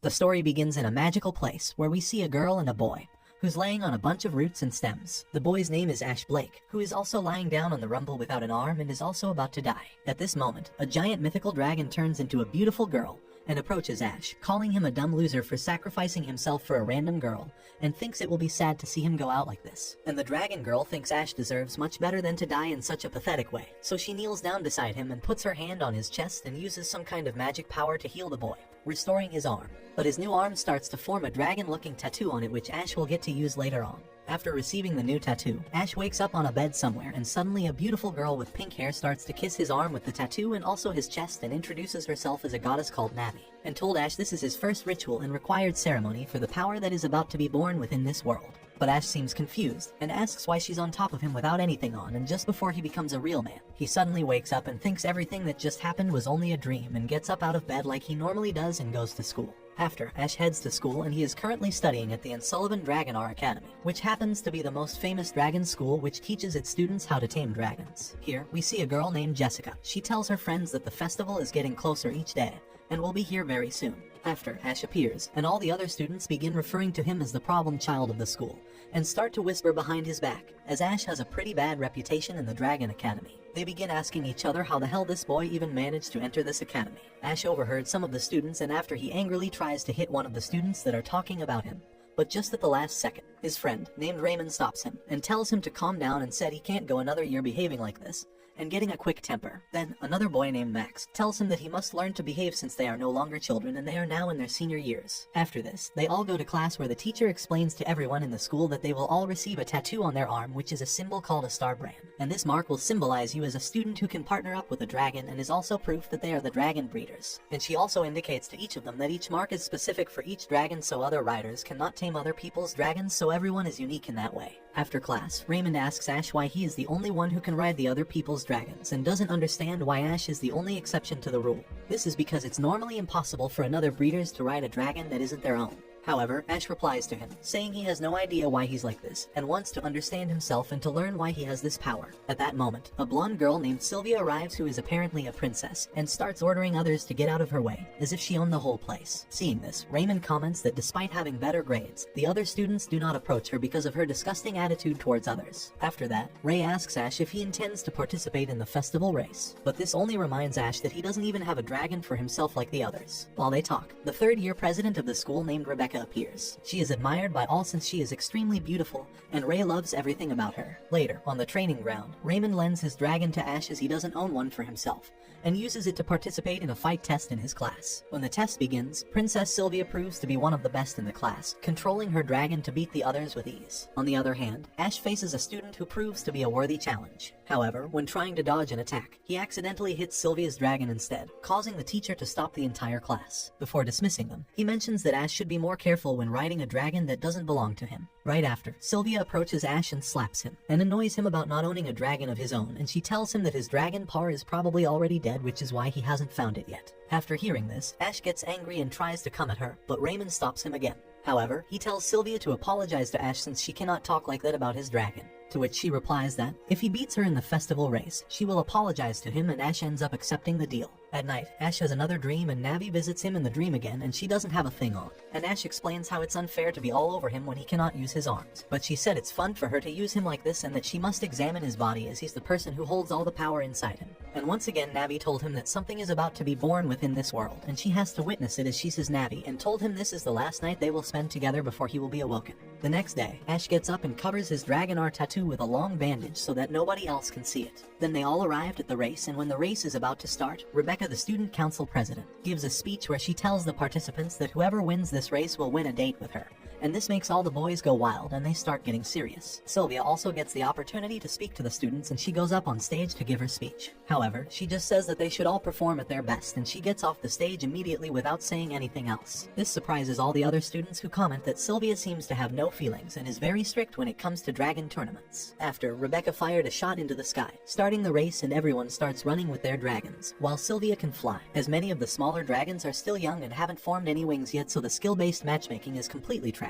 The story begins in a magical place where we see a girl and a boy who's laying on a bunch of roots and stems. The boy's name is Ash Blake, who is also lying down on the rumble without an arm and is also about to die. At this moment, a giant mythical dragon turns into a beautiful girl and approaches Ash, calling him a dumb loser for sacrificing himself for a random girl, and thinks it will be sad to see him go out like this. And the dragon girl thinks Ash deserves much better than to die in such a pathetic way. So she kneels down beside him and puts her hand on his chest and uses some kind of magic power to heal the boy, restoring his arm. But his new arm starts to form a dragon-looking tattoo on it, which Ash will get to use later on. After receiving the new tattoo, Ash wakes up on a bed somewhere, and suddenly a beautiful girl with pink hair starts to kiss his arm with the tattoo and also his chest, and introduces herself as a goddess called Navi, and told Ash this is his first ritual and required ceremony for the power that is about to be born within this world. But Ash seems confused and asks why she's on top of him without anything on, and just before he becomes a real man, he suddenly wakes up and thinks everything that just happened was only a dream and gets up out of bed like he normally does and goes to school. After, Ash heads to school, and he is currently studying at the Unsullivan Dragonar Academy, which happens to be the most famous dragon school which teaches its students how to tame dragons. Here, we see a girl named Jessica. She tells her friends that the festival is getting closer each day, and will be here very soon. After, Ash appears, and all the other students begin referring to him as the problem child of the school, and start to whisper behind his back, as Ash has a pretty bad reputation in the Dragon Academy. They begin asking each other how the hell this boy even managed to enter this academy. Ash overheard some of the students, and after he angrily tries to hit one of the students that are talking about him, but just at the last second, his friend, named Raymond, stops him and tells him to calm down and said he can't go another year behaving like this and getting a quick temper. Then, another boy named Max tells him that he must learn to behave since they are no longer children and they are now in their senior years. After this, they all go to class where the teacher explains to everyone in the school that they will all receive a tattoo on their arm, which is a symbol called a star brand. And this mark will symbolize you as a student who can partner up with a dragon and is also proof that they are the dragon breeders. And she also indicates to each of them that each mark is specific for each dragon, so other riders cannot tame other people's dragons, so everyone is unique in that way. After class, Raymond asks Ash why he is the only one who can ride the other people's dragons, and doesn't understand why Ash is the only exception to the rule. This is because it's normally impossible for another breeders to ride a dragon that isn't their own. However, Ash replies to him, saying he has no idea why he's like this, and wants to understand himself and to learn why he has this power. At that moment, a blonde girl named Sylvia arrives, who is apparently a princess, and starts ordering others to get out of her way, as if she owned the whole place. Seeing this, Raymond comments that despite having better grades, the other students do not approach her because of her disgusting attitude towards others. After that, Ray asks Ash if he intends to participate in the festival race, but this only reminds Ash that he doesn't even have a dragon for himself like the others. While they talk, the third-year president of the school named Rebecca appears. She is admired by all since she is extremely beautiful, and Ray loves everything about her. Later, on the training ground, Raymond lends his dragon to Ash as he doesn't own one for himself, and uses it to participate in a fight test in his class. When the test begins, Princess Sylvia proves to be one of the best in the class, controlling her dragon to beat the others with ease. On the other hand, Ash faces a student who proves to be a worthy challenge. However, when trying to dodge an attack, he accidentally hits Sylvia's dragon instead, causing the teacher to stop the entire class. Before dismissing them, he mentions that Ash should be more careful when riding a dragon that doesn't belong to him. Right after, Sylvia approaches Ash and slaps him, and annoys him about not owning a dragon of his own, and she tells him that his dragon paw is probably already dead, which is why he hasn't found it yet. After hearing this, Ash gets angry and tries to come at her, but Raymond stops him again. However, he tells Sylvia to apologize to Ash since she cannot talk like that about his dragon. To which she replies that, if he beats her in the festival race, she will apologize to him, and Ash ends up accepting the deal. At night, Ash has another dream, and Navi visits him in the dream again, and she doesn't have a thing on. And Ash explains how it's unfair to be all over him when he cannot use his arms. But she said it's fun for her to use him like this, and that she must examine his body as he's the person who holds all the power inside him. And once again, Navi told him that something is about to be born within this world, and she has to witness it as she's his Navi, and told him this is the last night they will spend together before he will be awoken. The next day, Ash gets up and covers his Dragonar tattoo with a long bandage so that nobody else can see it. Then they all arrived at the race, and when the race is about to start, Rebecca, the student council president, gives a speech where she tells the participants that whoever wins this race will win a date with her. And this makes all the boys go wild, and they start getting serious. Sylvia also gets the opportunity to speak to the students, and she goes up on stage to give her speech. However, she just says that they should all perform at their best, and she gets off the stage immediately without saying anything else. This surprises all the other students, who comment that Sylvia seems to have no feelings and is very strict when it comes to dragon tournaments. After, Rebecca fired a shot into the sky, starting the race, and everyone starts running with their dragons, while Sylvia can fly, as many of the smaller dragons are still young and haven't formed any wings yet, so the skill-based matchmaking is completely trash.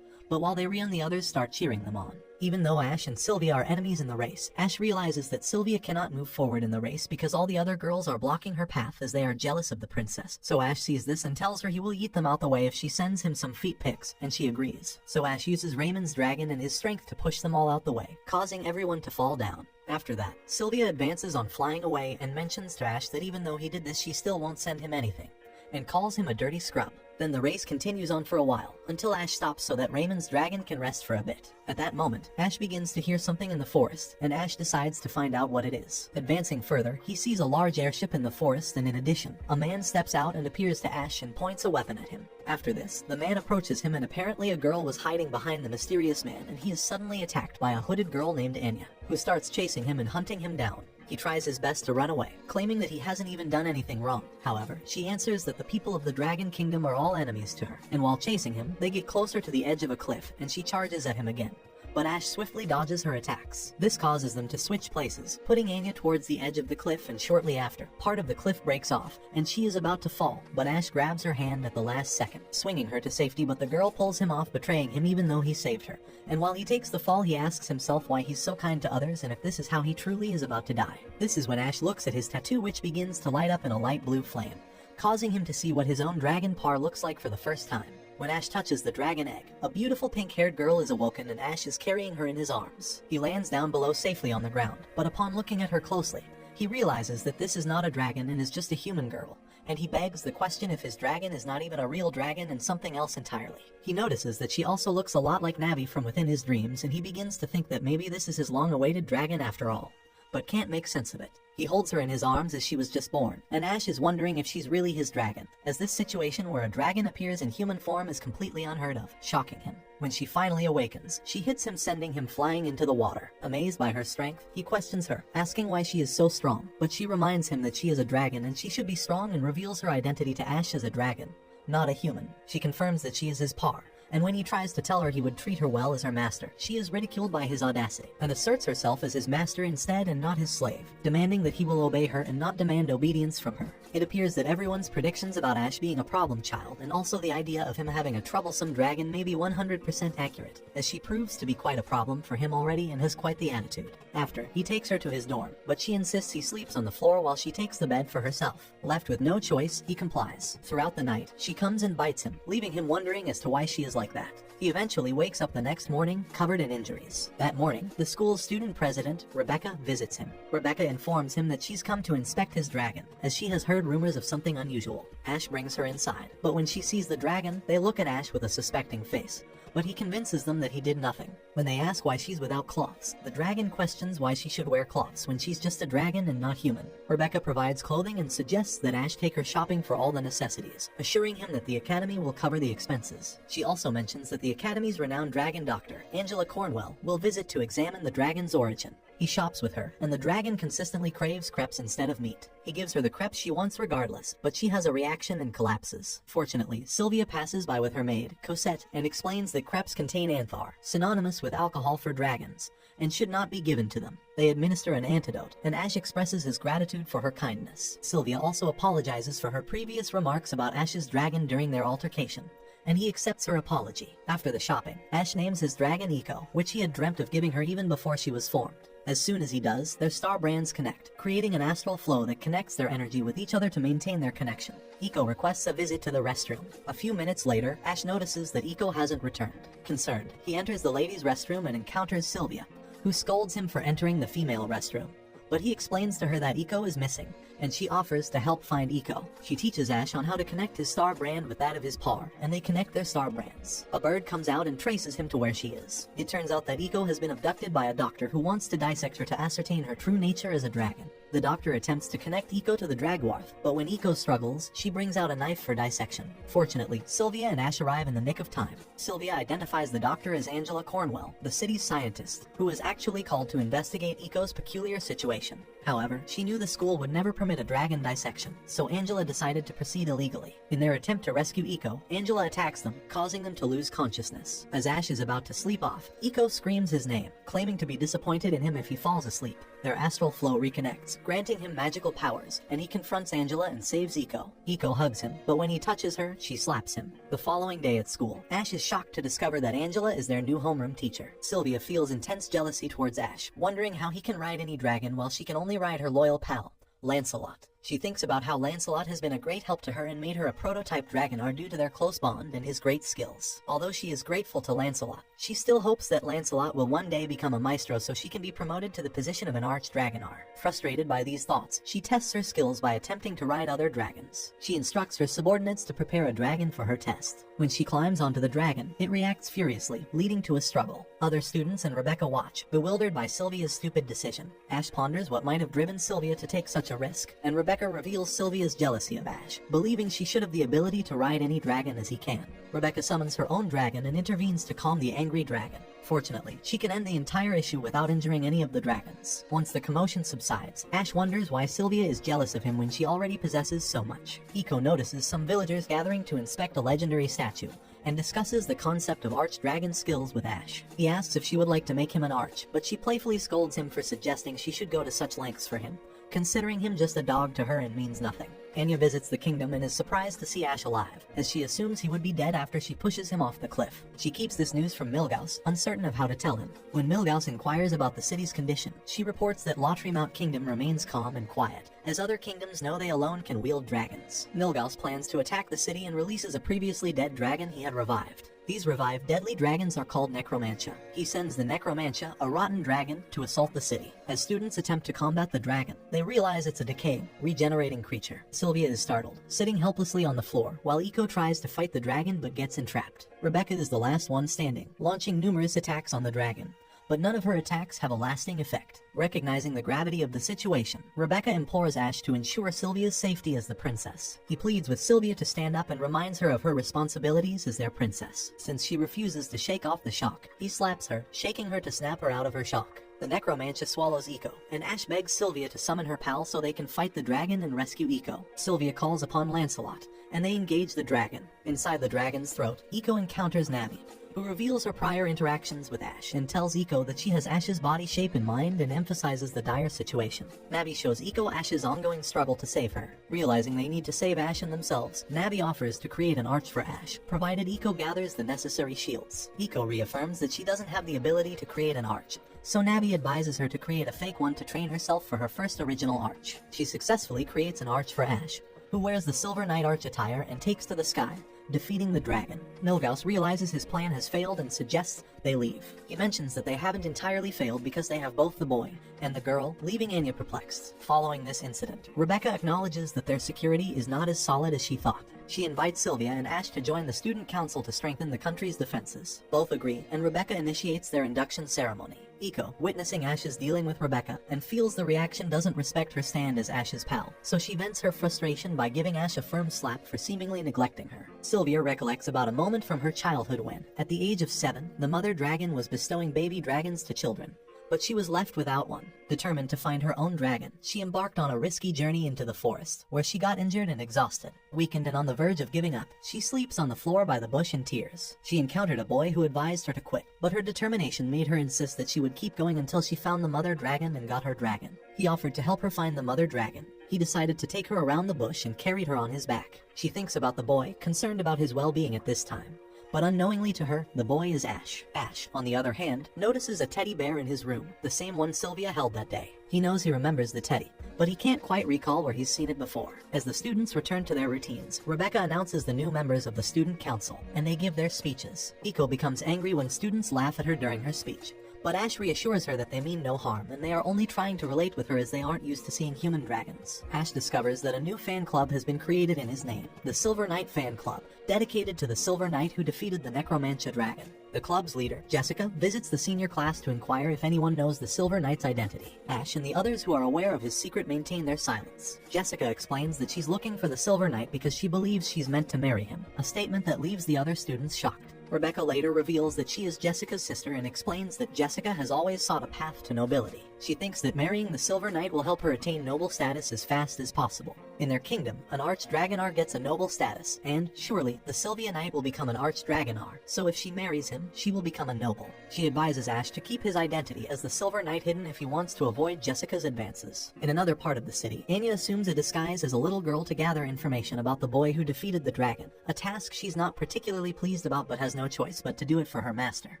But while they run, the others start cheering them on. Even though Ash and Sylvia are enemies in the race, Ash realizes that Sylvia cannot move forward in the race because all the other girls are blocking her path as they are jealous of the princess. So Ash sees this and tells her he will yeet them out the way if she sends him some feet pics, and she agrees. So Ash uses Raymond's dragon and his strength to push them all out the way, causing everyone to fall down. After that, Sylvia advances on flying away and mentions to Ash that even though he did this, she still won't send him anything, and calls him a dirty scrub. Then the race continues on for a while, until Ash stops so that Raymond's dragon can rest for a bit. At that moment, Ash begins to hear something in the forest, and Ash decides to find out what it is. Advancing further, he sees a large airship in the forest, and in addition, a man steps out and appears to Ash and points a weapon at him. After this, the man approaches him and apparently a girl was hiding behind the mysterious man, and he is suddenly attacked by a hooded girl named Anya, who starts chasing him and hunting him down. He tries his best to run away, claiming that he hasn't even done anything wrong. However, she answers that the people of the Dragon Kingdom are all enemies to her, and while chasing him, they get closer to the edge of a cliff, and she charges at him again. But Ash swiftly dodges her attacks. This causes them to switch places, putting Anya towards the edge of the cliff, and shortly after, part of the cliff breaks off, and she is about to fall, but Ash grabs her hand at the last second, swinging her to safety, but the girl pulls him off, betraying him even though he saved her. And while he takes the fall, he asks himself why he's so kind to others and if this is how he truly is about to die. This is when Ash looks at his tattoo, which begins to light up in a light blue flame, causing him to see what his own dragon par looks like for the first time. When Ash touches the dragon egg, a beautiful pink-haired girl is awoken and Ash is carrying her in his arms. He lands down below safely on the ground, but upon looking at her closely, he realizes that this is not a dragon and is just a human girl, and he begs the question if his dragon is not even a real dragon and something else entirely. He notices that she also looks a lot like Navi from within his dreams, and he begins to think that maybe this is his long-awaited dragon after all, but can't make sense of it. He holds her in his arms as she was just born, and Ash is wondering if she's really his dragon, as this situation where a dragon appears in human form is completely unheard of, shocking him. When she finally awakens, she hits him, sending him flying into the water. Amazed by her strength, he questions her, asking why she is so strong, but she reminds him that she is a dragon and she should be strong, and reveals her identity to Ash as a dragon, not a human. She confirms that she is his par, and when he tries to tell her he would treat her well as her master, she is ridiculed by his audacity, and asserts herself as his master instead and not his slave, demanding that he will obey her and not demand obedience from her. It appears that everyone's predictions about Ash being a problem child, and also the idea of him having a troublesome dragon, may be 100% accurate, as she proves to be quite a problem for him already and has quite the attitude. After, he takes her to his dorm, but she insists he sleeps on the floor while she takes the bed for herself. Left with no choice, he complies. Throughout the night, she comes and bites him, leaving him wondering as to why she is like that. He eventually wakes up the next morning, covered in injuries. That morning, the school's student president, Rebecca, visits him. Rebecca informs him that she's come to inspect his dragon, as she has heard rumors of something unusual. Ash brings her inside, but when she sees the dragon, they look at Ash with a suspecting face, but he convinces them that he did nothing. When they ask why she's without cloths, the dragon questions why she should wear cloths when she's just a dragon and not human. Rebecca provides clothing and suggests that Ash take her shopping for all the necessities, assuring him that the Academy will cover the expenses. She also mentions that the Academy's renowned dragon doctor, Angela Cornwell, will visit to examine the dragon's origin. He shops with her, and the dragon consistently craves crepes instead of meat. He gives her the crepes she wants regardless, but she has a reaction and collapses. Fortunately, Sylvia passes by with her maid, Cosette, and explains that crepes contain anthar, synonymous with alcohol for dragons, and should not be given to them. They administer an antidote, and Ash expresses his gratitude for her kindness. Sylvia also apologizes for her previous remarks about Ash's dragon during their altercation, and he accepts her apology. After the shopping, Ash names his dragon Eco, which he had dreamt of giving her even before she was formed. As soon as he does, their star brands connect, creating an astral flow that connects their energy with each other to maintain their connection. Eco requests a visit to the restroom. A few minutes later, Ash notices that Eco hasn't returned. Concerned, he enters the ladies' restroom and encounters Sylvia, who scolds him for entering the female restroom. But he explains to her that Eco is missing, and she offers to help find Eco. She teaches Ash on how to connect his star brand with that of his par, and they connect their star brands. A bird comes out and traces him to where she is. It turns out that Eco has been abducted by a doctor who wants to dissect her to ascertain her true nature as a dragon. The doctor attempts to connect Eco to the Dragwarth, but when Eco struggles, she brings out a knife for dissection. Fortunately, Sylvia and Ash arrive in the nick of time. Sylvia identifies the doctor as Angela Cornwell, the city's scientist, who was actually called to investigate Eco's peculiar situation. However, she knew the school would never permit a dragon dissection, so Angela decided to proceed illegally. In their attempt to rescue Eco, Angela attacks them, causing them to lose consciousness. As Ash is about to sleep off, Eco screams his name, claiming to be disappointed in him if he falls asleep. their astral flow reconnects, granting him magical powers, and he confronts Angela and saves Iko. Iko hugs him, but when he touches her, she slaps him. The following day at school, Ash is shocked to discover that Angela is their new homeroom teacher. Sylvia feels intense jealousy towards Ash, wondering how he can ride any dragon while she can only ride her loyal pal, Lancelot. She thinks about how Lancelot has been a great help to her and made her a prototype dragonar due to their close bond and his great skills. Although she is grateful to Lancelot, she still hopes that Lancelot will one day become a maestro so she can be promoted to the position of an arch-dragonar. Frustrated by these thoughts, she tests her skills by attempting to ride other dragons. She instructs her subordinates to prepare a dragon for her test. When she climbs onto the dragon, it reacts furiously, leading to a struggle. Other students and Rebecca watch, bewildered by Sylvia's stupid decision. Ash ponders what might have driven Sylvia to take such a risk, and Rebecca reveals Sylvia's jealousy of Ash, believing she should have the ability to ride any dragon as he can. Rebecca summons her own dragon and intervenes to calm the angry dragon. Fortunately, she can end the entire issue without injuring any of the dragons. Once the commotion subsides, Ash wonders why Sylvia is jealous of him when she already possesses so much. Iko notices some villagers gathering to inspect a legendary statue, and discusses the concept of arch-dragon skills with Ash. He asks if she would like to make him an arch, but she playfully scolds him for suggesting she should go to such lengths for him, considering him just a dog to her and means nothing. Anya visits the kingdom and is surprised to see Ash alive, as she assumes he would be dead after she pushes him off the cliff. She keeps this news from Milgauss, uncertain of how to tell him. When Milgauss inquires about the city's condition, she reports that Lautrimount Kingdom remains calm and quiet, as other kingdoms know they alone can wield dragons. Milgauss plans to attack the city and releases a previously dead dragon he had revived. These revived deadly dragons are called Necromantia. He sends the Necromantia, a rotten dragon, to assault the city. As students attempt to combat the dragon, they realize it's a decaying, regenerating creature. Sylvia is startled, sitting helplessly on the floor, while Iko tries to fight the dragon but gets entrapped. Rebecca is the last one standing, launching numerous attacks on the dragon, but none of her attacks have a lasting effect. Recognizing the gravity of the situation, Rebecca implores Ash to ensure Sylvia's safety as the princess. He pleads with Sylvia to stand up and reminds her of her responsibilities as their princess. Since she refuses to shake off the shock, he slaps her, shaking her to snap her out of her shock. The Necromantia swallows Iko, and Ash begs Sylvia to summon her pal so they can fight the dragon and rescue Iko. Sylvia calls upon Lancelot, and they engage the dragon. Inside the dragon's throat, Iko encounters Navi, who reveals her prior interactions with Ash and tells Iko that she has Ash's body shape in mind and emphasizes the dire situation. Navi shows Iko Ash's ongoing struggle to save her. Realizing they need to save Ash and themselves, Navi offers to create an arch for Ash, provided Iko gathers the necessary shields. Iko reaffirms that she doesn't have the ability to create an arch, so Navi advises her to create a fake one to train herself for her first original arch. She successfully creates an arch for Ash, who wears the Silver Knight arch attire and takes to the sky, defeating the dragon. Milgauss realizes his plan has failed and suggests they leave. He mentions that they haven't entirely failed because they have both the boy and the girl, leaving Anya perplexed. Following this incident, Rebecca acknowledges that their security is not as solid as she thought. She invites Sylvia and Ash to join the student council to strengthen the country's defenses. Both agree, and Rebecca initiates their induction ceremony. Iko, witnessing Ash's dealing with Rebecca, and feels the reaction doesn't respect her stand as Ash's pal, so she vents her frustration by giving Ash a firm slap for seemingly neglecting her. Sylvia recollects about a moment from her childhood when, at the age of 7, the mother dragon was bestowing baby dragons to children, but she was left without one. Determined to find her own dragon, she embarked on a risky journey into the forest, where she got injured and exhausted. Weakened and on the verge of giving up, she sleeps on the floor by the bush in tears. She encountered a boy who advised her to quit, but her determination made her insist that she would keep going until she found the mother dragon and got her dragon. He offered to help her find the mother dragon. He decided to take her around the bush and carried her on his back. She thinks about the boy, concerned about his well-being at this time. But unknowingly to her, the boy is Ash. Ash, on the other hand, notices a teddy bear in his room, the same one Sylvia held that day. He knows he remembers the teddy, but he can't quite recall where he's seen it before. As the students return to their routines, Rebecca announces the new members of the student council, and they give their speeches. Iko becomes angry when students laugh at her during her speech, but Ash reassures her that they mean no harm, and they are only trying to relate with her as they aren't used to seeing human dragons. Ash discovers that a new fan club has been created in his name, the Silver Knight Fan Club, dedicated to the Silver Knight who defeated the Necromantia dragon. The club's leader, Jessica, visits the senior class to inquire if anyone knows the Silver Knight's identity. Ash and the others who are aware of his secret maintain their silence. Jessica explains that she's looking for the Silver Knight because she believes she's meant to marry him, a statement that leaves the other students shocked. Rebecca later reveals that she is Jessica's sister and explains that Jessica has always sought a path to nobility. She thinks that marrying the Silver Knight will help her attain noble status as fast as possible. In their kingdom, an Archdragonar gets a noble status, and surely the Sylvia Knight will become an Archdragonar, so if she marries him, she will become a noble. She advises Ash to keep his identity as the Silver Knight hidden if he wants to avoid Jessica's advances. In another part of the city, Anya assumes a disguise as a little girl to gather information about the boy who defeated the dragon, a task she's not particularly pleased about but has no choice but to do it for her master.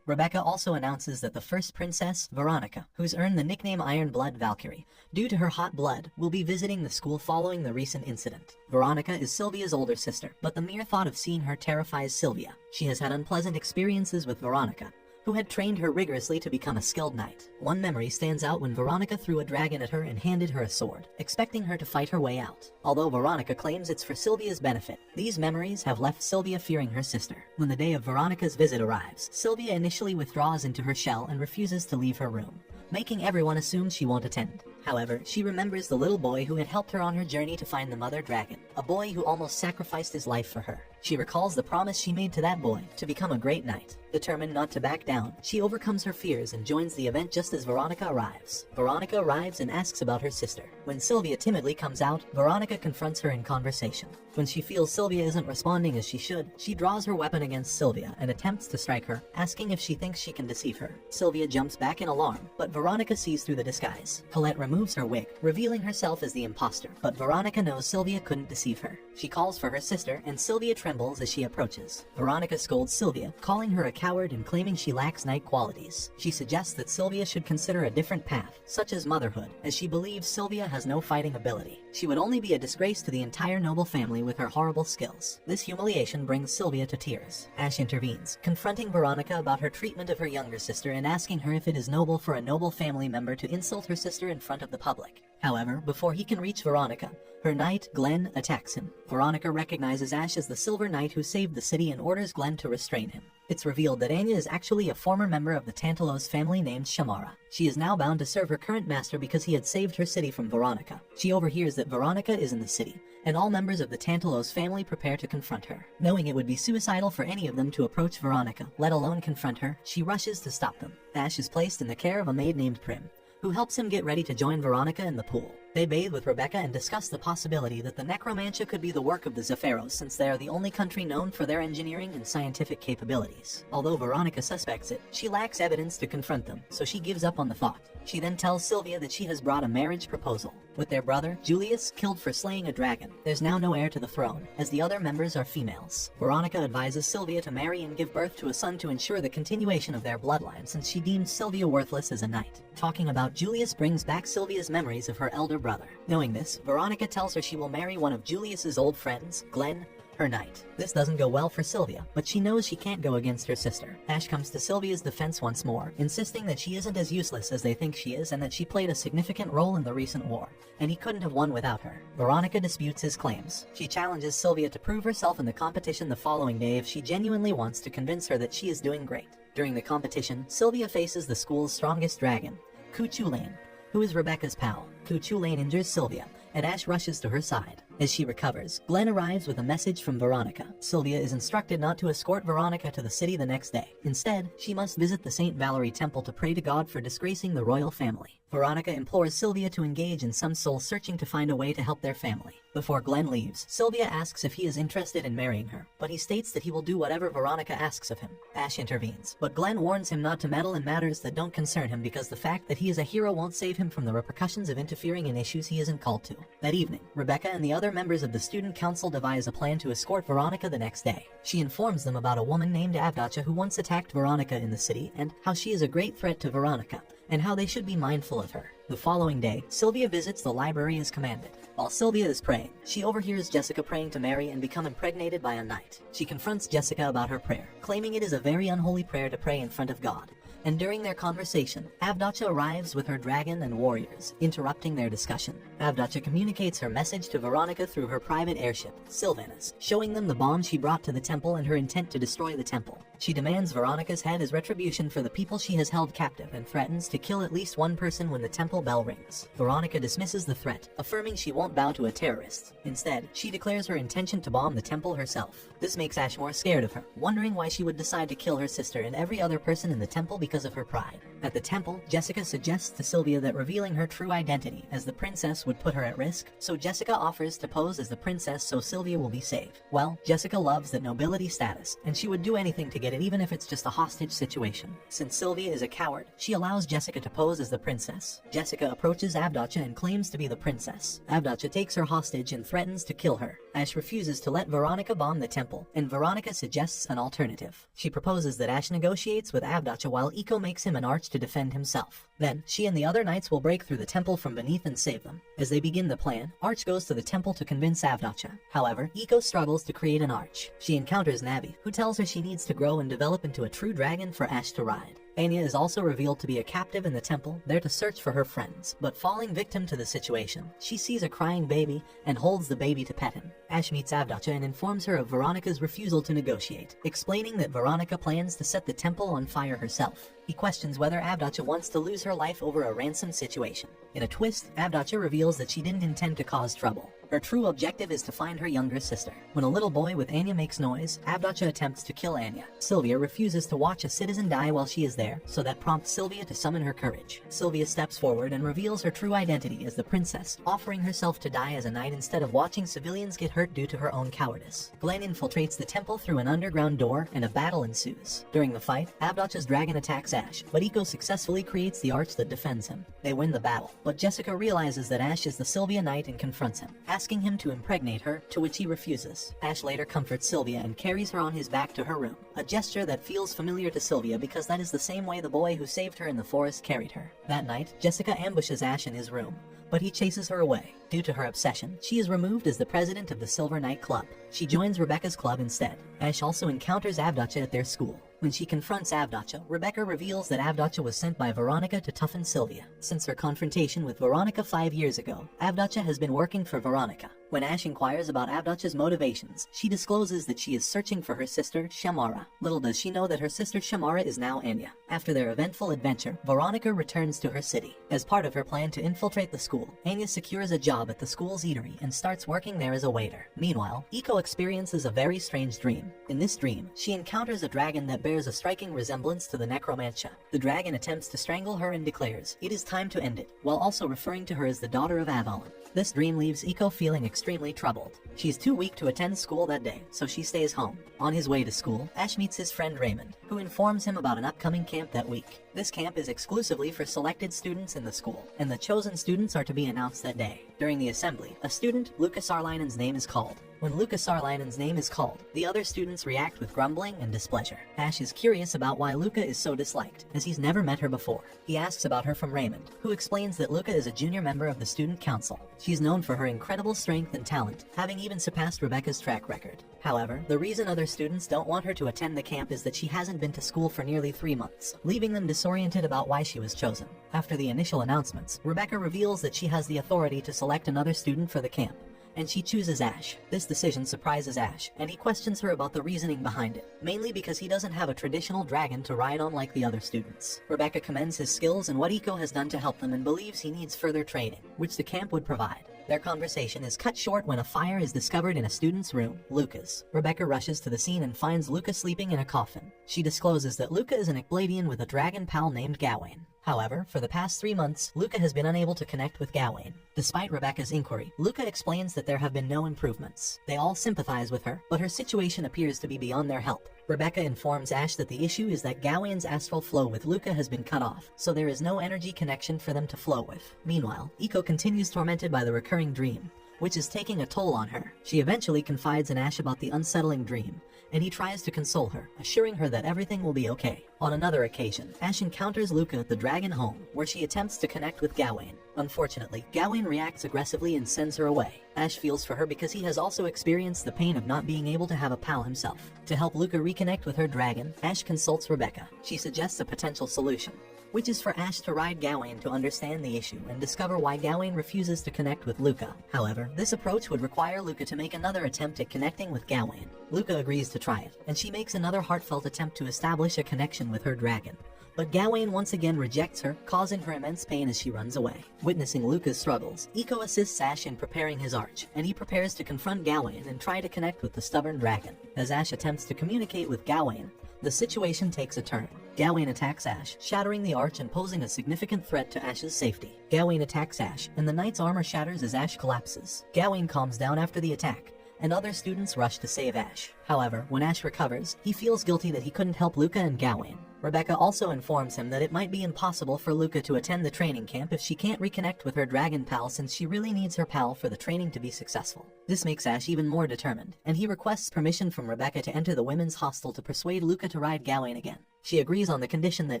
Rebecca also announces that the first princess, Veronica, who's earned the nickname Iron Blood Valkyrie, due to her hot blood, will be visiting the school following the recent incident. Veronica is Sylvia's older sister, but the mere thought of seeing her terrifies Sylvia. She has had unpleasant experiences with Veronica, who had trained her rigorously to become a skilled knight. One memory stands out when Veronica threw a dragon at her and handed her a sword, expecting her to fight her way out. Although Veronica claims it's for Sylvia's benefit, these memories have left Sylvia fearing her sister. When the day of Veronica's visit arrives, Sylvia initially withdraws into her shell and refuses to leave her room, making everyone assume she won't attend. However, she remembers the little boy who had helped her on her journey to find the mother dragon, a boy who almost sacrificed his life for her. She recalls the promise she made to that boy to become a great knight. Determined not to back down, she overcomes her fears and joins the event just as Veronica arrives. Veronica arrives and asks about her sister. When Sylvia timidly comes out, Veronica confronts her in conversation. When she feels Sylvia isn't responding as she should, she draws her weapon against Sylvia and attempts to strike her, asking if she thinks she can deceive her. Sylvia jumps back in alarm, but Veronica sees through the disguise. Colette removes her wig, revealing herself as the imposter, but Veronica knows Sylvia couldn't deceive her. She calls for her sister, and Sylvia trembles as she approaches. Veronica scolds Sylvia, calling her a coward and claiming she lacks knight qualities. She suggests that Sylvia should consider a different path, such as motherhood, as she believes Sylvia has no fighting ability. She would only be a disgrace to the entire noble family with her horrible skills. This humiliation brings Sylvia to tears. Ash intervenes, confronting Veronica about her treatment of her younger sister and asking her if it is noble for a noble family member to insult her sister in front of the public. However, before he can reach Veronica, her knight, Glenn, attacks him. Veronica recognizes Ash as the Silver Knight who saved the city and orders Glenn to restrain him. It's revealed that Anya is actually a former member of the Tantalos family named Shamara. She is now bound to serve her current master because he had saved her city from Veronica. She overhears that Veronica is in the city, and all members of the Tantalos family prepare to confront her. Knowing it would be suicidal for any of them to approach Veronica, let alone confront her, she rushes to stop them. Ash is placed in the care of a maid named Prim, who helps him get ready to join Veronica in the pool. They bathe with Rebecca and discuss the possibility that the necromantia could be the work of the Zephyros, since they are the only country known for their engineering and scientific capabilities. Although Veronica suspects it, she lacks evidence to confront them, so she gives up on the thought. She then tells Sylvia that she has brought a marriage proposal. With their brother, Julius, killed for slaying a dragon, there's now no heir to the throne, as the other members are females. Veronica advises Sylvia to marry and give birth to a son to ensure the continuation of their bloodline, since she deems Sylvia worthless as a knight. Talking about Julius brings back Sylvia's memories of her elder brother. Knowing this, Veronica tells her she will marry one of Julius's old friends, Glenn, her knight. This doesn't go well for Sylvia, but she knows she can't go against her sister. Ash comes to Sylvia's defense once more, insisting that she isn't as useless as they think she is and that she played a significant role in the recent war, and he couldn't have won without her. Veronica disputes his claims. She challenges Sylvia to prove herself in the competition the following day if she genuinely wants to convince her that she is doing great. During the competition, Sylvia faces the school's strongest dragon, Cuchulain, who is Rebecca's pal. Cuchulain injures Sylvia, and Ash rushes to her side. As she recovers, Glenn arrives with a message from Veronica. Sylvia is instructed not to escort Veronica to the city the next day. Instead, she must visit the St. Valerie Temple to pray to God for disgracing the royal family. Veronica implores Sylvia to engage in some soul-searching to find a way to help their family. Before Glenn leaves, Sylvia asks if he is interested in marrying her, but he states that he will do whatever Veronica asks of him. Ash intervenes, but Glenn warns him not to meddle in matters that don't concern him because the fact that he is a hero won't save him from the repercussions of interfering in issues he isn't called to. That evening, Rebecca and the other members of the student council devise a plan to escort Veronica the next day. She informs them about a woman named Avdacha who once attacked Veronica in the city and how she is a great threat to Veronica, and how they should be mindful of her. The following day, Sylvia visits the library as commanded. While Sylvia is praying, she overhears Jessica praying to marry and become impregnated by a knight. She confronts Jessica about her prayer, claiming it is a very unholy prayer to pray in front of God. And during their conversation, Avdacha arrives with her dragon and warriors, interrupting their discussion. Avdacha communicates her message to Veronica through her private airship, Sylvanus, showing them the bomb she brought to the temple and her intent to destroy the temple. She demands Veronica's head as retribution for the people she has held captive and threatens to kill at least one person when the temple bell rings. Veronica dismisses the threat, affirming she won't bow to a terrorist. Instead, she declares her intention to bomb the temple herself. This makes Ash more scared of her, wondering why she would decide to kill her sister and every other person in the temple because of her pride. At the temple, Jessica suggests to Sylvia that revealing her true identity as the princess would put her at risk, so Jessica offers to pose as the princess so Sylvia will be saved. Well, Jessica loves that nobility status, and she would do anything to get it even if it's just a hostage situation. Since Sylvia is a coward, she allows Jessica to pose as the princess. Jessica approaches Avdotcha and claims to be the princess. Avdotcha takes her hostage and threatens to kill her. Ash refuses to let Veronica bomb the temple, and Veronica suggests an alternative. She proposes that Ash negotiates with Avdotcha while Iko makes him an arch to defend himself. Then, she and the other knights will break through the temple from beneath and save them. As they begin the plan, Arch goes to the temple to convince Avdotcha. However, Iko struggles to create an arch. She encounters Navi, who tells her she needs to grow and develop into a true dragon for Ash to ride. Anya is also revealed to be a captive in the temple, there to search for her friends, but falling victim to the situation. She sees a crying baby and holds the baby to pet him. Ash meets Avdotcha and informs her of Veronica's refusal to negotiate, explaining that Veronica plans to set the temple on fire herself. He questions whether Avdotcha wants to lose her life over a ransom situation. In a twist, Avdotcha reveals that she didn't intend to cause trouble. Her true objective is to find her younger sister. When a little boy with Anya makes noise, Avdotcha attempts to kill Anya. Sylvia refuses to watch a citizen die while she is there, so that prompts Sylvia to summon her courage. Sylvia steps forward and reveals her true identity as the princess, offering herself to die as a knight instead of watching civilians get hurt due to her own cowardice. Glenn infiltrates the temple through an underground door, and a battle ensues. During the fight, Avdotcha's dragon attacks Ash, but Iko successfully creates the arch that defends him. They win the battle, but Jessica realizes that Ash is the Sylvia knight and confronts him, asking him to impregnate her, to which he refuses. Ash later comforts Sylvia and carries her on his back to her room, a gesture that feels familiar to Sylvia because that is the same way the boy who saved her in the forest carried her. That night, Jessica ambushes Ash in his room, but he chases her away. Due to her obsession, she is removed as the president of the Silver Knight Club. She joins Rebecca's club instead. Ash also encounters Avdotcha at their school. When she confronts Avdotcha, Rebecca reveals that Avdotcha was sent by Veronica to toughen Sylvia. Since her confrontation with Veronica 5 years ago, Avdotcha has been working for Veronica. When Ash inquires about Avdotcha's motivations, she discloses that she is searching for her sister, Shamara. Little does she know that her sister Shamara is now Anya. After their eventful adventure, Veronica returns to her city. As part of her plan to infiltrate the school, Anya secures a job at the school's eatery and starts working there as a waiter. Meanwhile, Iko experiences a very strange dream. In this dream, she encounters a dragon that bears a striking resemblance to the Necromantia. The dragon attempts to strangle her and declares, "It is time to end it," while also referring to her as the daughter of Avalon. This dream leaves Iko feeling extremely troubled. She's too weak to attend school that day, so she stays home. On his way to school, Ash meets his friend Raymond, who informs him about an upcoming camp that week. This camp is exclusively for selected students in the school, and the chosen students are to be announced that day. During the assembly, a student, Lucas Arlinen's name is called. When Lucas Arlinen's name is called, the other students react with grumbling and displeasure. Ash is curious about why Luca is so disliked, as he's never met her before. He asks about her from Raymond, who explains that Luca is a junior member of the student council. She's known for her incredible strength and talent, having even surpassed Rebecca's track record. However, the reason other students don't want her to attend the camp is that she hasn't been to school for nearly 3 months, leaving them disoriented about why she was chosen. After the initial announcements, Rebecca reveals that she has the authority to select another student for the camp, and she chooses Ash. This decision surprises Ash, and he questions her about the reasoning behind it, mainly because he doesn't have a traditional dragon to ride on like the other students. Rebecca commends his skills and what Iko has done to help them and believes he needs further training, which the camp would provide. Their conversation is cut short when a fire is discovered in a student's room, Luca's. Rebecca rushes to the scene and finds Luca sleeping in a coffin. She discloses that Luca is an Ecbladian with a dragon pal named Gawain. However, for the past 3 months, Luca has been unable to connect with Gawain. Despite Rebecca's inquiry, Luca explains that there have been no improvements. They all sympathize with her, but her situation appears to be beyond their help. Rebecca informs Ash that the issue is that Gawain's astral flow with Luca has been cut off, so there is no energy connection for them to flow with. Meanwhile, Iko continues tormented by the recurring dream, which is taking a toll on her. She eventually confides in Ash about the unsettling dream, and he tries to console her, assuring her that everything will be okay. On another occasion, Ash encounters Luca at the Dragon Home, where she attempts to connect with Gawain. Unfortunately, Gawain reacts aggressively and sends her away. Ash feels for her because he has also experienced the pain of not being able to have a pal himself. To help Luca reconnect with her dragon, Ash consults Rebecca. She suggests a potential solution, which is for Ash to ride Gawain to understand the issue and discover why Gawain refuses to connect with Luca. However, this approach would require Luca to make another attempt at connecting with Gawain. Luca agrees to try it, and she makes another heartfelt attempt to establish a connection with her dragon. But Gawain once again rejects her, causing her immense pain as she runs away. Witnessing Luca's struggles, Iko assists Ash in preparing his arch, and he prepares to confront Gawain and try to connect with the stubborn dragon. As Ash attempts to communicate with Gawain, the situation takes a turn. Gawain attacks Ash, shattering the arch and posing a significant threat to Ash's safety. Gawain attacks Ash, and the knight's armor shatters as Ash collapses. Gawain calms down after the attack, and other students rush to save Ash. However, when Ash recovers, he feels guilty that he couldn't help Luca and Gawain. Rebecca also informs him that it might be impossible for Luca to attend the training camp if she can't reconnect with her dragon pal, since she really needs her pal for the training to be successful. This makes Ash even more determined, and he requests permission from Rebecca to enter the women's hostel to persuade Luca to ride Gawain again. She agrees on the condition that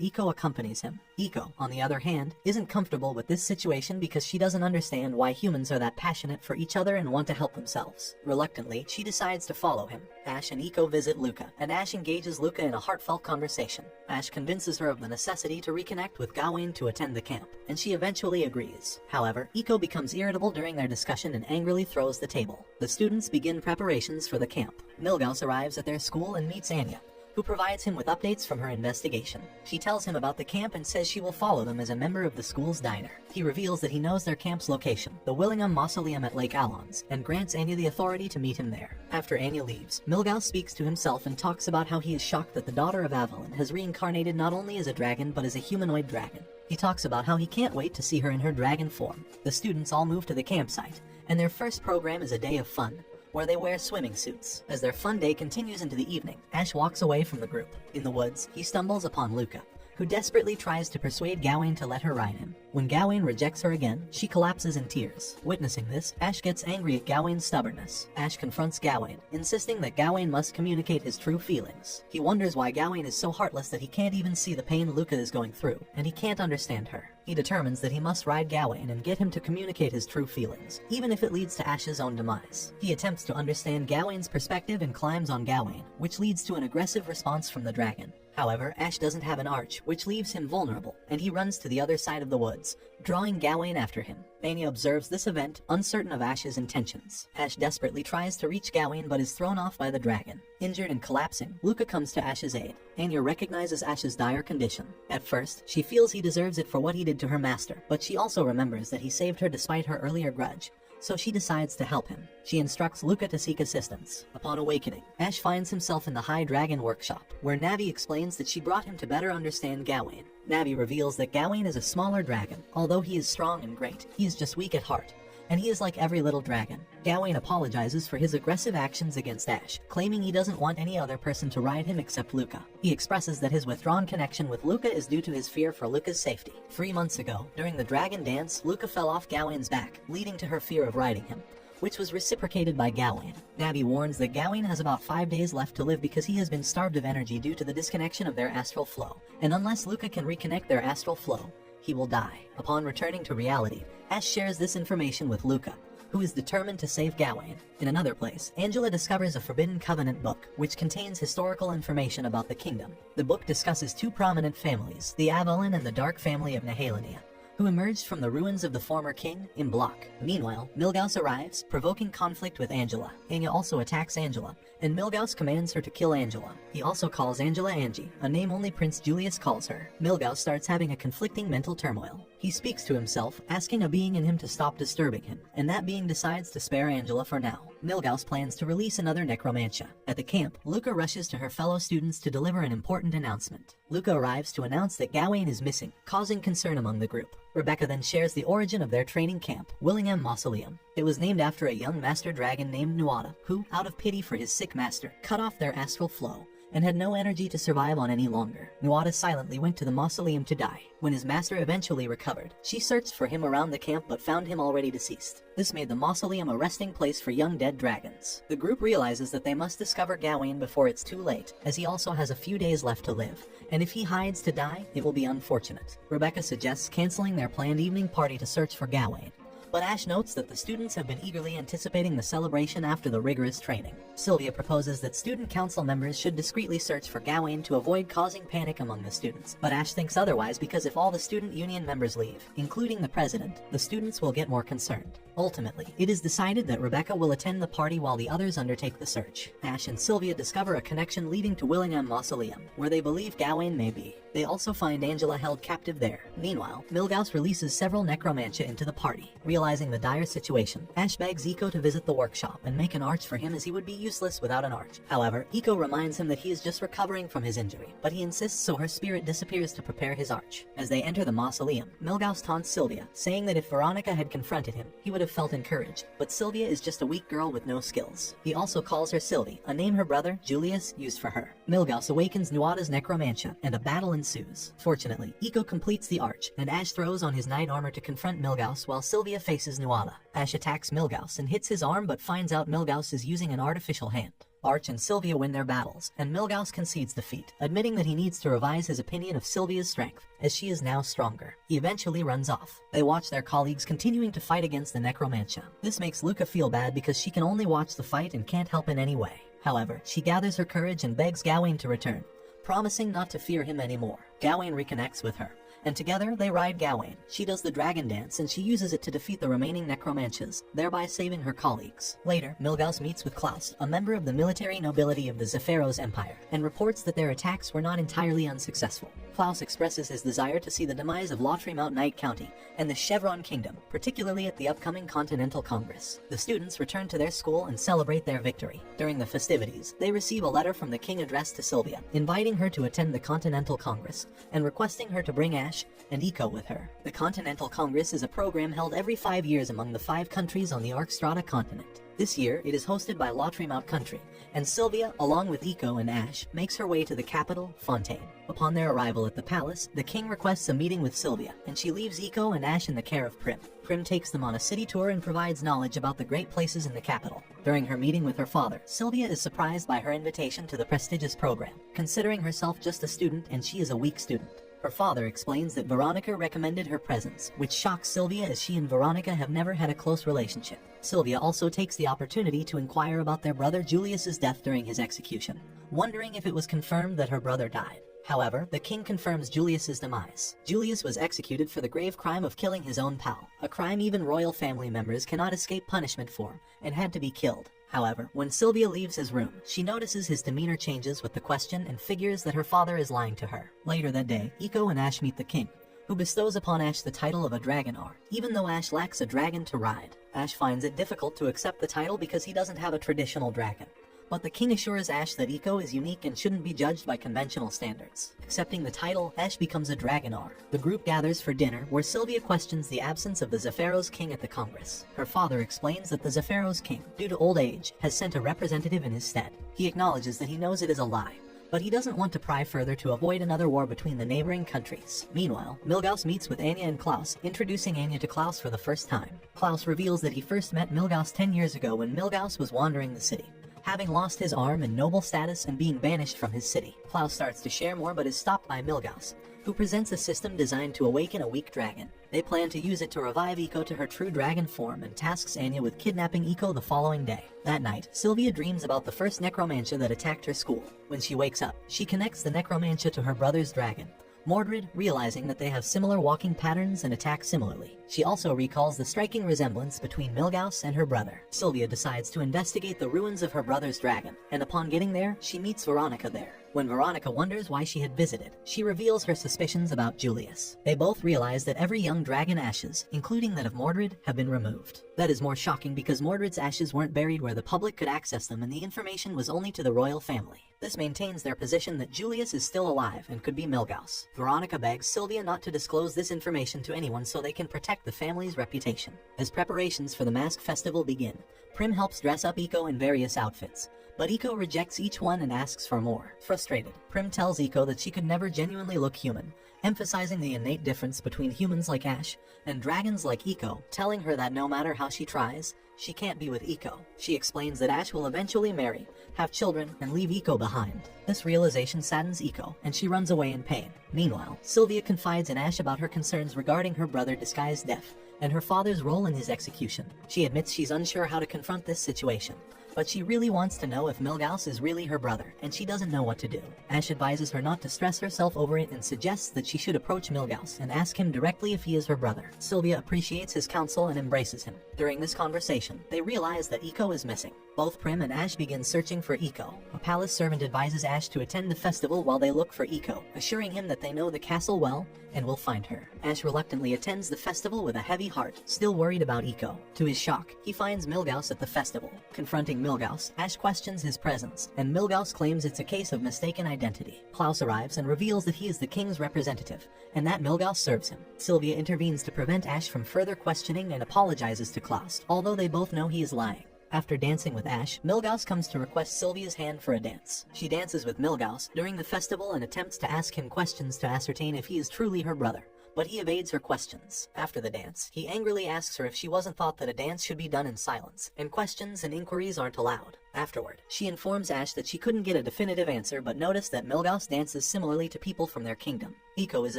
Iko accompanies him. Iko, on the other hand, isn't comfortable with this situation because she doesn't understand why humans are that passionate for each other and want to help themselves. Reluctantly, she decides to follow him. Ash and Iko visit Luca, and Ash engages Luca in a heartfelt conversation. Ash convinces her of the necessity to reconnect with Gawain to attend the camp, and she eventually agrees. However, Iko becomes irritable during their discussion and angrily throws the table. The students begin preparations for the camp. Milgauss arrives at their school and meets Anya, who provides him with updates from her investigation. She tells him about the camp and says she will follow them as a member of the school's diner. He reveals that he knows their camp's location, the Willingham Mausoleum at Lake Alons, and grants Anya the authority to meet him there. After Anya leaves, Milgauss speaks to himself and talks about how he is shocked that the daughter of Avalon has reincarnated not only as a dragon but as a humanoid dragon. He talks about how he can't wait to see her in her dragon form. The students all move to the campsite, and their first program is a day of fun, where they wear swimming suits. As their fun day continues into the evening, Ash walks away from the group. In the woods, he stumbles upon Luca, who desperately tries to persuade Gawain to let her ride him. When Gawain rejects her again, she collapses in tears. Witnessing this, Ash gets angry at Gawain's stubbornness. Ash confronts Gawain, insisting that Gawain must communicate his true feelings. He wonders why Gawain is so heartless that he can't even see the pain Luca is going through, and he can't understand her. He determines that he must ride Gawain and get him to communicate his true feelings, even if it leads to Ash's own demise. He attempts to understand Gawain's perspective and climbs on Gawain, which leads to an aggressive response from the dragon. However, Ash doesn't have an arch, which leaves him vulnerable, and he runs to the other side of the woods, drawing Gawain after him. Anya observes this event, uncertain of Ash's intentions. Ash desperately tries to reach Gawain but is thrown off by the dragon. Injured and collapsing, Luca comes to Ash's aid. Anya recognizes Ash's dire condition. At first, she feels he deserves it for what he did to her master, but she also remembers that he saved her despite her earlier grudge, so she decides to help him. She instructs Luca to seek assistance. Upon awakening, Ash finds himself in the High Dragon workshop, where Navi explains that she brought him to better understand Gawain. Navi reveals that Gawain is a smaller dragon. Although he is strong and great, he is just weak at heart, and he is like every little dragon. Gawain apologizes for his aggressive actions against Ash, claiming he doesn't want any other person to ride him except Luca. He expresses that his withdrawn connection with Luca is due to his fear for Luca's safety. 3 months ago, during the dragon dance, Luca fell off Gawain's back, leading to her fear of riding him, which was reciprocated by Gawain. Navi warns that Gawain has about 5 days left to live because he has been starved of energy due to the disconnection of their astral flow, and unless Luca can reconnect their astral flow, he will die. Upon returning to reality, Ash shares this information with Luca, who is determined to save Gawain. In another place, Angela discovers a Forbidden Covenant book, which contains historical information about the kingdom. The book discusses 2 prominent families, the Avalon and the Dark family of Nehalinia, who emerged from the ruins of the former king in Block. Meanwhile, Milgauss arrives, provoking conflict with Angela. Anya also attacks Angela, and Milgauss commands her to kill Angela. He also calls Angela Angie, a name only Prince Julius calls her. Milgauss starts having a conflicting mental turmoil. He speaks to himself, asking a being in him to stop disturbing him, and that being decides to spare Angela for now. Milgauss plans to release another necromantia. At the camp, Luca rushes to her fellow students to deliver an important announcement. Luca arrives to announce that Gawain is missing, causing concern among the group. Rebecca then shares the origin of their training camp, Willingham Mausoleum. It was named after a young master dragon named Nuada, who, out of pity for his sick master, cut off their astral flow and had no energy to survive on any longer. Nuada silently went to the mausoleum to die. When his master eventually recovered, she searched for him around the camp but found him already deceased. This made the mausoleum a resting place for young dead dragons. The group realizes that they must discover Gawain before it's too late, as he also has a few days left to live, and if he hides to die, it will be unfortunate. Rebecca suggests canceling their planned evening party to search for Gawain, but Ash notes that the students have been eagerly anticipating the celebration after the rigorous training. Sylvia proposes that student council members should discreetly search for Gawain to avoid causing panic among the students, but Ash thinks otherwise because if all the student union members leave, including the president, the students will get more concerned. Ultimately, it is decided that Rebecca will attend the party while the others undertake the search. Ash and Sylvia discover a connection leading to Willingham Mausoleum, where they believe Gawain may be. They also find Angela held captive there. Meanwhile, Milgauss releases several necromantia into the party. Realizing the dire situation, Ash begs Iko to visit the workshop and make an arch for him as he would be useless without an arch. However, Iko reminds him that he is just recovering from his injury, but he insists so her spirit disappears to prepare his arch. As they enter the mausoleum, Milgauss taunts Sylvia, saying that if Veronica had confronted him, he would have felt encouraged, but Sylvia is just a weak girl with no skills. He also calls her Sylvie, a name her brother, Julius, used for her. Milgauss awakens Nuada's necromantia, and a battle ensues. Fortunately, Iko completes the arch, and Ash throws on his knight armor to confront Milgauss while Sylvia faces Nuada. Ash attacks Milgauss and hits his arm but finds out Milgauss is using an artificial hand. Arch and Sylvia win their battles, and Milgauss concedes defeat, admitting that he needs to revise his opinion of Sylvia's strength, as she is now stronger. He eventually runs off. They watch their colleagues continuing to fight against the necromantia. This makes Luca feel bad because she can only watch the fight and can't help in any way. However, she gathers her courage and begs Gawain to return, promising not to fear him anymore. Gawain reconnects with her, and together they ride Gawain. She does the dragon dance and she uses it to defeat the remaining necromantias, thereby saving her colleagues. Later, Milgauss meets with Klaus, a member of the military nobility of the Zephyros Empire, and reports that their attacks were not entirely unsuccessful. Klaus expresses his desire to see the demise of Lautry-Mount Knight County and the Chevron Kingdom, particularly at the upcoming Continental Congress. The students return to their school and celebrate their victory. During the festivities, they receive a letter from the king addressed to Sylvia, inviting her to attend the Continental Congress, and requesting her to bring Ash and Iko with her. The Continental Congress is a program held every 5 years among the 5 countries on the Arkstrada continent. This year, it is hosted by Lautry-Mount Country, and Sylvia, along with Iko and Ash, makes her way to the capital, Fontaine. Upon their arrival at the palace, the king requests a meeting with Sylvia, and she leaves Iko and Ash in the care of Prim. Prim takes them on a city tour and provides knowledge about the great places in the capital. During her meeting with her father, Sylvia is surprised by her invitation to the prestigious program, considering herself just a student and she is a weak student. Her father explains that Veronica recommended her presence, which shocks Sylvia as she and Veronica have never had a close relationship. Sylvia also takes the opportunity to inquire about their brother Julius's death during his execution, wondering if it was confirmed that her brother died. However, the king confirms Julius's demise. Julius was executed for the grave crime of killing his own pal, a crime even royal family members cannot escape punishment for, and had to be killed. However, when Sylvia leaves his room, she notices his demeanor changes with the question and figures that her father is lying to her. Later that day, Iko and Ash meet the king, who bestows upon Ash the title of a Dragonar, even though Ash lacks a dragon to ride. Ash finds it difficult to accept the title because he doesn't have a traditional dragon. But the king assures Ash that Iko is unique and shouldn't be judged by conventional standards. Accepting the title, Ash becomes a Dragonar. The group gathers for dinner, where Sylvia questions the absence of the Zephyros king at the Congress. Her father explains that the Zephyros king, due to old age, has sent a representative in his stead. He acknowledges that he knows it is a lie, but he doesn't want to pry further to avoid another war between the neighboring countries. Meanwhile, Milgauss meets with Anya and Klaus, introducing Anya to Klaus for the first time. Klaus reveals that he first met Milgauss 10 years ago when Milgauss was wandering the city, having lost his arm and noble status and being banished from his city. Klaus starts to share more but is stopped by Milgauss, who presents a system designed to awaken a weak dragon. They plan to use it to revive Iko to her true dragon form and tasks Anya with kidnapping Iko the following day. That night, Sylvia dreams about the first necromantia that attacked her school. When she wakes up, she connects the necromantia to her brother's dragon, Mordred, realizing that they have similar walking patterns and attack similarly. She also recalls the striking resemblance between Milgauss and her brother. Sylvia decides to investigate the ruins of her brother's dragon, and upon getting there, she meets Veronica there. When Veronica wonders why she had visited, she reveals her suspicions about Julius. They both realize that every young dragon ashes, including that of Mordred, have been removed. That is more shocking because Mordred's ashes weren't buried where the public could access them and the information was only to the royal family. This maintains their position that Julius is still alive and could be Milgauss. Veronica begs Sylvia not to disclose this information to anyone so they can protect the family's reputation. As preparations for the mask festival begin, Prim helps dress up Iko in various outfits, but Iko rejects each one and asks for more. Frustrated, Prim tells Iko that she could never genuinely look human, emphasizing the innate difference between humans like Ash and dragons like Iko, telling her that no matter how she tries, she can't be with Iko. She explains that Ash will eventually marry, have children, and leave Iko behind. This realization saddens Iko, and she runs away in pain. Meanwhile, Sylvia confides in Ash about her concerns regarding her brother disguised deaf, and her father's role in his execution. She admits she's unsure how to confront this situation, but she really wants to know if Milgauss is really her brother, and she doesn't know what to do. Ash advises her not to stress herself over it and suggests that she should approach Milgauss and ask him directly if he is her brother. Sylvia appreciates his counsel and embraces him. During this conversation, they realize that Iko is missing. Both Prim and Ash begin searching for Iko. A palace servant advises Ash to attend the festival while they look for Iko, assuring him that they know the castle well and will find her. Ash reluctantly attends the festival with a heavy heart, still worried about Iko. To his shock, he finds Milgauss at the festival. Confronting Milgauss, Ash questions his presence, and Milgauss claims it's a case of mistaken identity. Klaus arrives and reveals that he is the king's representative, and that Milgauss serves him. Sylvia intervenes to prevent Ash from further questioning and apologizes to Klaus, although they both know he is lying. After dancing with Ash, Milgauss comes to request Sylvia's hand for a dance. She dances with Milgauss during the festival and attempts to ask him questions to ascertain if he is truly her brother, but he evades her questions. After the dance, he angrily asks her if she wasn't thought that a dance should be done in silence, and questions and inquiries aren't allowed. Afterward, she informs Ash that she couldn't get a definitive answer but noticed that Milgauss dances similarly to people from their kingdom. Iko is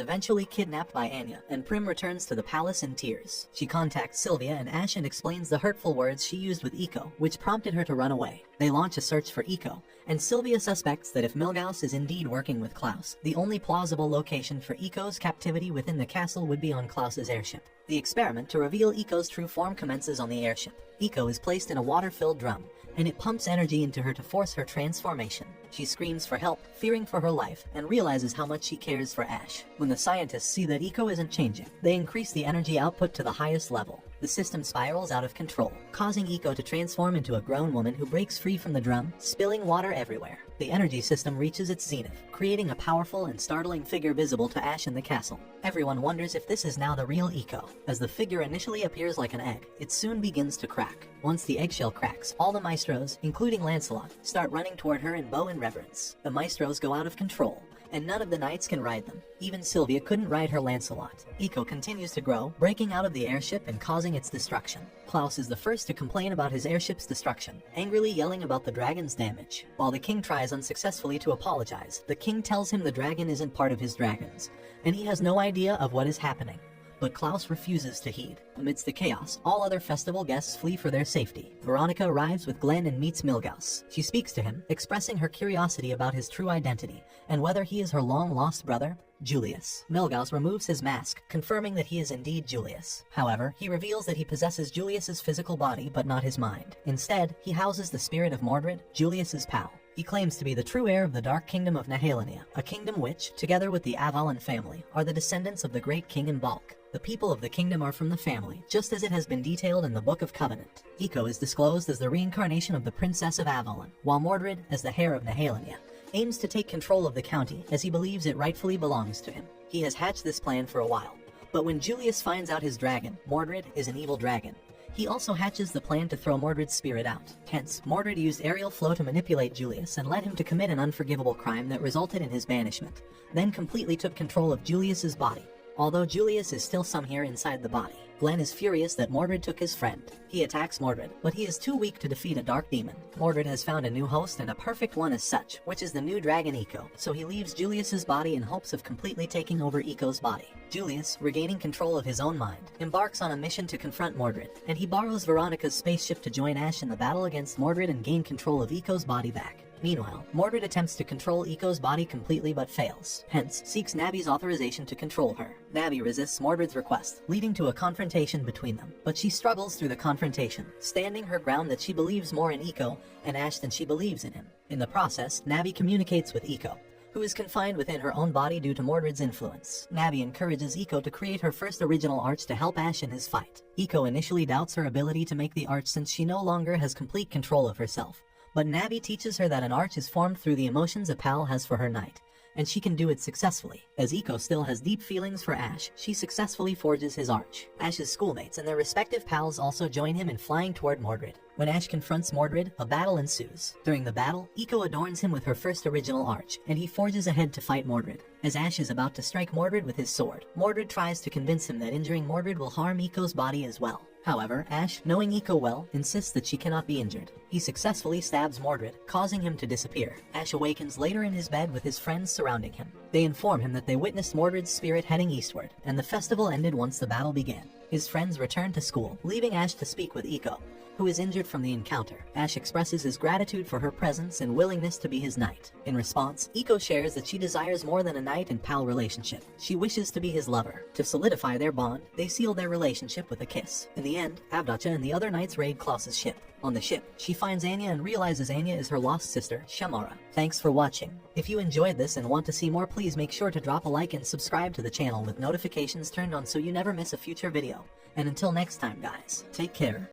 eventually kidnapped by Anya, and Prim returns to the palace in tears. She contacts Sylvia and Ash and explains the hurtful words she used with Iko, which prompted her to run away. They launch a search for Iko, and Sylvia suspects that if Milgauss is indeed working with Klaus, the only plausible location for Iko's captivity within the castle would be on Klaus's airship. The experiment to reveal Iko's true form commences on the airship. Iko is placed in a water-filled drum, and it pumps energy into her to force her transformation. She screams for help, fearing for her life, and realizes how much she cares for Ash. When the scientists see that Iko isn't changing, they increase the energy output to the highest level. The system spirals out of control, causing Iko to transform into a grown woman who breaks free from the drum, spilling water everywhere. The energy system reaches its zenith, creating a powerful and startling figure visible to Ash in the castle. Everyone wonders if this is now the real Iko. As the figure initially appears like an egg, it soon begins to crack. Once the eggshell cracks, all the maestros, including Lancelot, start running toward her in bow and reverence. The maestros go out of control, and none of the knights can ride them. Even Sylvia couldn't ride her Lancelot. Iko continues to grow, breaking out of the airship and causing its destruction. Klaus is the first to complain about his airship's destruction, angrily yelling about the dragon's damage. While the king tries unsuccessfully to apologize, the king tells him the dragon isn't part of his dragons, and he has no idea of what is happening. But Klaus refuses to heed. Amidst the chaos, all other festival guests flee for their safety. Veronica arrives with Glenn and meets Milgauss. She speaks to him, expressing her curiosity about his true identity, and whether he is her long-lost brother, Julius. Milgauss removes his mask, confirming that he is indeed Julius. However, he reveals that he possesses Julius's physical body, but not his mind. Instead, he houses the spirit of Mordred, Julius's pal. He claims to be the true heir of the Dark Kingdom of Nihilania, a kingdom which, together with the Avalon family, are the descendants of the great king in Balk. The people of the kingdom are from the family, just as it has been detailed in the Book of Covenant. Iko is disclosed as the reincarnation of the Princess of Avalon, while Mordred, as the heir of Nihilania, aims to take control of the county as he believes it rightfully belongs to him. He has hatched this plan for a while, but when Julius finds out his dragon, Mordred, is an evil dragon, he also hatches the plan to throw Mordred's spirit out. Hence, Mordred used aerial flow to manipulate Julius and led him to commit an unforgivable crime that resulted in his banishment, then completely took control of Julius's body. Although Julius is still somewhere inside the body, Glenn is furious that Mordred took his friend. He attacks Mordred, but he is too weak to defeat a dark demon. Mordred has found a new host and a perfect one as such, which is the new dragon Iko, so he leaves Julius's body in hopes of completely taking over Iko's body. Julius, regaining control of his own mind, embarks on a mission to confront Mordred, and he borrows Veronica's spaceship to join Ash in the battle against Mordred and gain control of Iko's body back. Meanwhile, Mordred attempts to control Iko's body completely but fails, hence seeks Navi's authorization to control her. Navi resists Mordred's request, leading to a confrontation between them, but she struggles through the confrontation, standing her ground that she believes more in Iko and Ash than she believes in him. In the process, Navi communicates with Iko, who is confined within her own body due to Mordred's influence. Navi encourages Iko to create her first original arch to help Ash in his fight. Iko initially doubts her ability to make the arch since she no longer has complete control of herself, but Navi teaches her that an arch is formed through the emotions a pal has for her knight, and she can do it successfully. As Iko still has deep feelings for Ash, she successfully forges his arch. Ash's schoolmates and their respective pals also join him in flying toward Mordred. When Ash confronts Mordred, a battle ensues. During the battle, Iko adorns him with her first original arch, and he forges ahead to fight Mordred. As Ash is about to strike Mordred with his sword, Mordred tries to convince him that injuring Mordred will harm Iko's body as well. However, Ash, knowing Iko well, insists that she cannot be injured. He successfully stabs Mordred, causing him to disappear. Ash awakens later in his bed with his friends surrounding him. They inform him that they witnessed Mordred's spirit heading eastward, and the festival ended once the battle began. His friends return to school, leaving Ash to speak with Iko, who is injured from the encounter. Ash expresses his gratitude for her presence and willingness to be his knight. In response, Iko shares that she desires more than a knight and pal relationship. She wishes to be his lover. To solidify their bond, they seal their relationship with a kiss. In the end, Avdacha and the other knights raid Klaus's ship. On the ship, she finds Anya and realizes Anya is her lost sister, Shamara. Thanks for watching. If you enjoyed this and want to see more, please make sure to drop a like and subscribe to the channel with notifications turned on so you never miss a future video. And until next time guys, take care.